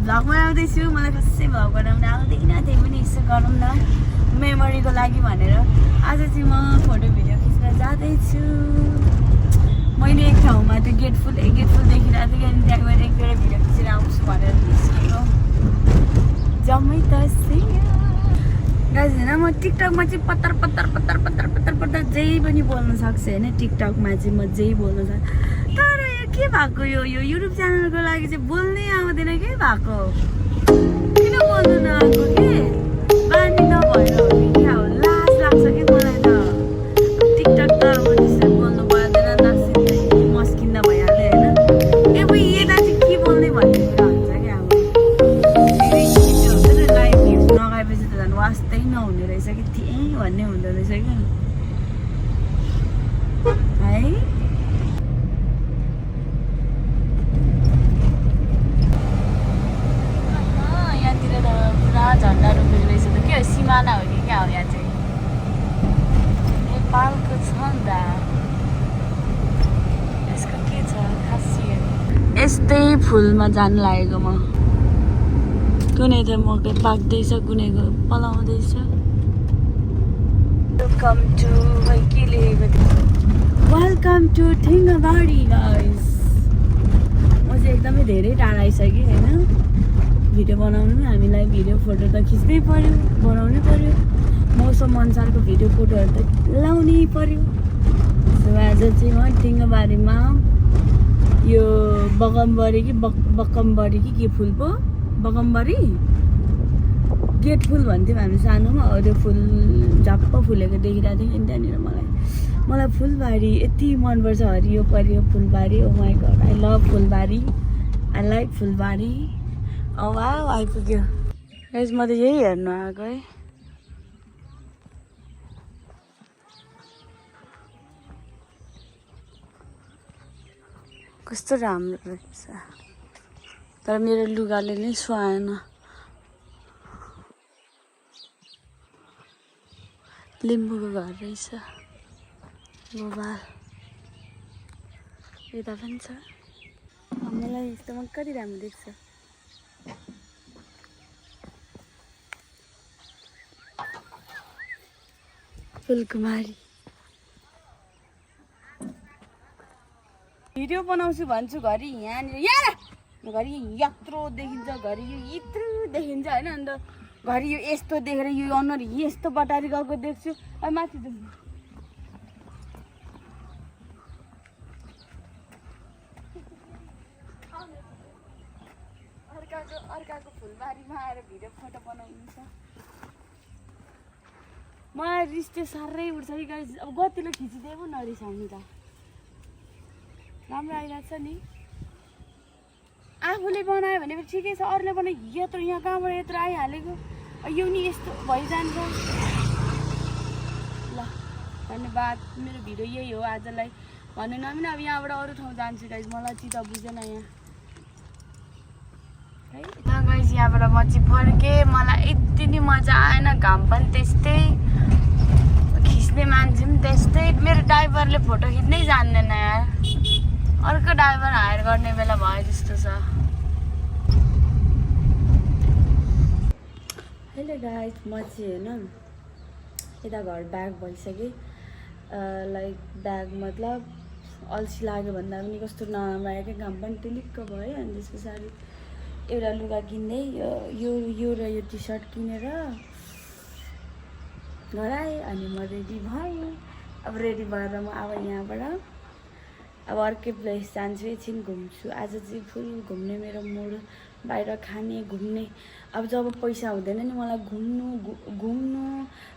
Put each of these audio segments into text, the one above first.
vlog बनाउँदैछु मलाई कसै भ्लग बनाउन आउँदैन त्यही पनि यसो गरौँ न मेमोरीको लागि भनेर आज चाहिँ म फोटो भिडियो खिच्न जाँदैछु मैले एक ठाउँमा त्यो गेटफुल देखिरहेको थियो अनि त्यहाँ गएर एक दुईवटा भिडियो खिचेर आउँछु भनेर निस्केको जम्मै त गाइस होइन म टिकटकमा चाहिँ पत्तर जे पनि बोल्न सक्छु होइन टिकटकमा चाहिँ म जे बोल्न सक्छु तर यो के भएको यो युट्युब च्यानलको लागि चाहिँ बोल्नै आउँदैन के भएको किन बोल्नु नआएको के बानी नभएर हो कि क्या हो लाज लाग्छ कि मलाई त टिकटक त अब त्यसरी बोल्नु पर्दैन नासिँदै मस्किँदा भइहाल्यो होइन ए यता चाहिँ के बोल्ने भन्ने कुरा हुन्छ क्या अब लाइभ भ्युज नगएपछि त झन् वास्तै नहुने रहेछ कि थिएँ भन्ने हुँदो रहेछ क्या है यहाँतिर त पुरा झन्डा रोपेको रहेछ त के हो सिमाना हो कि क्या हो यहाँ चाहिँ नेपालको छ नि त यसको के छ खासियत यस्तै फुलमा जानु लागेको म कुनै त मकै पाक्दैछ कुनैको पलाउँदैछ वेलकम टु के लेखेको थियो वेलकम टु ठिङ्गाबारी गाइस म चाहिँ एकदमै धेरै टाढा आइसकेँ होइन भिडियो बनाउनु हामीलाई भिडियो फोटो त खिच्नै पर्यो बनाउनै पर्यो मौसम अनुसारको भिडियो फोटोहरू त लाउनै पर्यो सो आज चाहिँ म ठिङ्गाबारीमा यो बगमबरी कि बकमबरी कि के फुल पो बगमबरी गेट फुल भन्थ्यौँ हामी सानोमा हो त्यो फुल झप्प फुलेको देखिरहेको थियो नि त्यहाँनिर मलाई फुलबारी यति मनपर्छ हरियो परियो फुलबारी ओ माई गड आई लभ फुलबारी आई लाइक फुलबारी औ आइपुग्यो गाइस म त यही हेर्नु आएको है कस्तो राम्रो रहेछ तर मेरो लुगाले नै सुहाएन लिम्बूको घर रहेछ मोबाइल यता पनि छ मलाई यस्तोमा कति राम्रो देख्छ फुलकुमारी भिडियो बनाउँछु भन्छु घरि यहाँनिर घरि यत्रो देखिन्छ घरि यो यत्रो देखिन्छ होइन अन्त घरि यो यस्तो देखेर यो अनुहार यस्तो बटारी गएको देख्छु माथि अर्काको फुलबारीमा आएर भिडियो फोटो बनाउनुहुन्छ मलाई रिस चाहिँ साह्रै उठ्छ कि गाइस अब गतिलो खिचिदिएको नरिसाउनु त राम्रो आइरहेको छ नि आफूले बनायो भने ठिकै छ अरूले बनायो यत्रो यहाँ कहाँबाट यत्रो आइहालेको यो नि यस्तो भइजान्छ ल धन्यवाद मेरो भिडियो यही हो आजलाई भन्नु नमिन अब यहाँबाट अरू ठाउँ जान्छु गाइस मलाई चित्त बुझेन यहाँ है गाइस यहाँबाट म चाहिँ फर्केँ मलाई यति नि मजा आएन घाम पनि त्यस्तै खिच्ने मान्छे पनि त्यस्तै मेरो ड्राइभरले फोटो खिच्नै जान्दैन यार अर्को ड्राइभर हायर गर्ने बेला भयो जस्तो छ हेलो गाइस म चाहिँ होइन यता घर ब्याग भइसकेँ लाइक ब्याग मतलब अल्छी लाग्यो भन्दा पनि कस्तो नराम्रो आयो क्या घाम पनि टिलिक्क भयो अनि त्यस पछाडि एउटा लुगा किन्दै यो र यो टी सर्ट किनेर घर आएँ अनि म रेडी भएँ अब रेडी भएर म अब यहाँबाट अब अर्कै प्लेस जान्छु एकछिन घुम्छु आज चाहिँ फुल घुम्ने मेरो मुड बाहिर खाने घुम्ने अब जब पैसा हुँदैन नि मलाई घुम्नु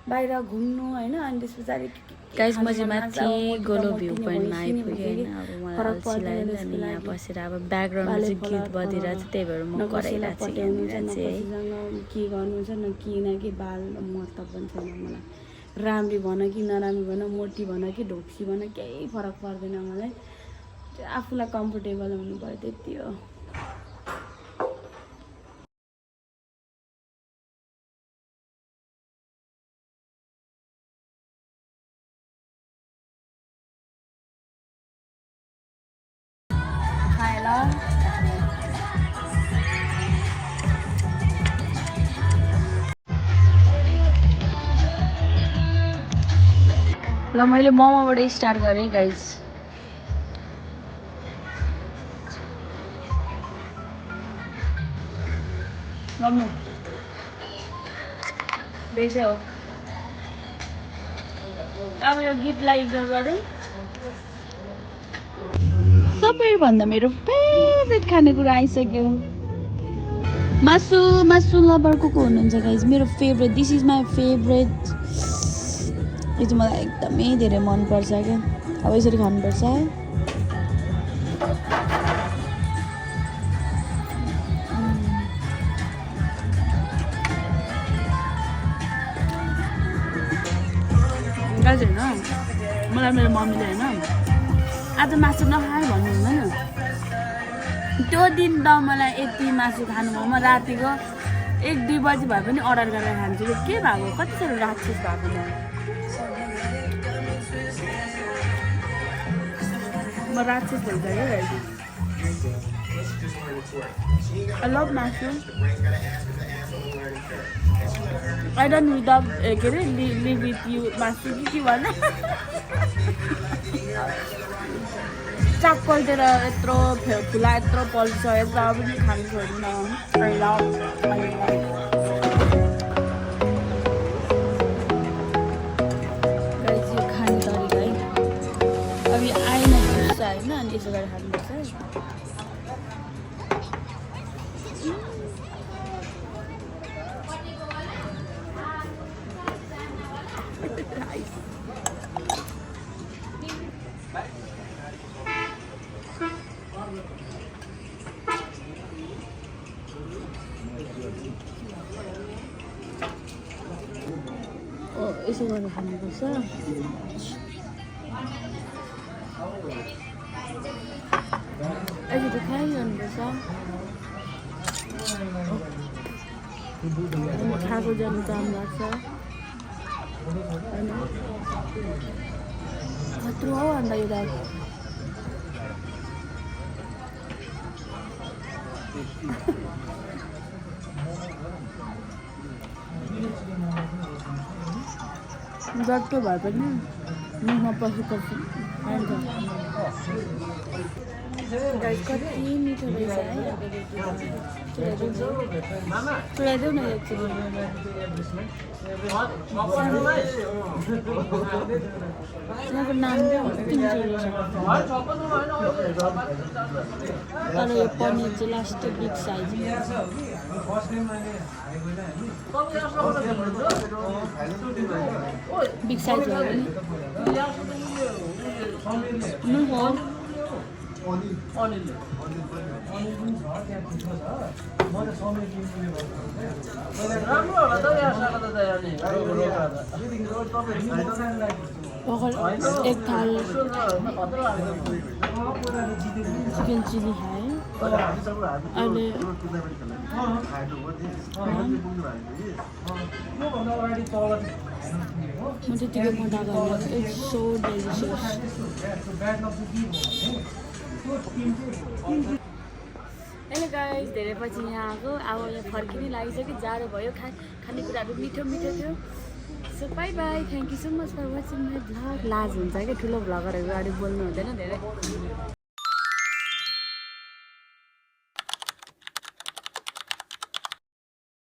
बाहिर घुम्नु होइन अनि त्यस पछाडि गाइस म चाहिँ माथि गोलो भ्यू पोइन्टमा आइपुगेँ होइन अब मलाई अल्छी लाग्यो अनि यहाँ बसेर अब ब्याकग्राउन्डमा चाहिँ गीत बजिरहेको छ त्यही भएर म कराइरहेको छु यहाँनिर चाहिँ के गर्नु छ न कि बाल मतलब पनि छैन मलाई राम्री भन कि नराम्री भन मोटी भन कि ढोक्सी भन केही फरक पर्दैन मलाई आफूलाई कम्फोर्टेबल हुनु भयो त्यति हो ल मैले मोमोबाट स्टार्ट गरेँ गाइज मम्मी बेसै हो अब यो गीतलाई इग्नोर गरौँ सबैभन्दा मेरो फेभरेट खानेकुरा आइसक्यो मासु मासु लभरको को हुनुहुन्छ गाइज मेरो favourite this is my favourite यो चाहिँ मलाई एकदमै धेरै मनपर्छ क्या अब यसरी खानुपर्छ गाइज होइन मलाई मेरो मम्मीले होइन आज मासु नखाए भन्नु हुँदैन त्यो दिन त मलाई यति मासु खानु भयो म रातिको 1-2 बजी भए पनि अर्डर गरेर खान्छु यो के भएको कति साह्रो राक्षस भएको म राक्षस भइसक्यो गाइज I love मासु I don't without के अरे live with you मासु के भन्छ चाक पल्टेर यत्रो फुला यत्रो पल्छ यत्रो पनि खानु छोड्दिनँ खाने तरिका है अब यो आएन हेर्छ होइन अनि यसो गरेर खानुपर्छ यसो गरेर खानुपर्छ अहिले त खाइरहनुपर्छ खाएको जानु काम लाग्छ होइन कत्रो हो अन्त यो दाल जस्तो भए पनि मुखमा पसेपछि कति मिठो रहेछ है चुडाइदेऊ न एकचोटि यहाँको नाम कति मिठो रहेछ तर यो पनिर चाहिँ last big size big size भयो नि एक थाल चिकन चिली है अहिले म त्यतिकै मजा गरेँ it's so delicious hello guys धेरै पछि यहाँ आएको अब यहाँ फर्किनै लागिसक्यो जाडो भयो खानेकुराहरू मिठो मिठो थियो so bye bye thank you so much for watching my vlog लाज हुन्छ क्या ठुलो भ्लगरहरू अगाडि बोल्नु हुँदैन धेरै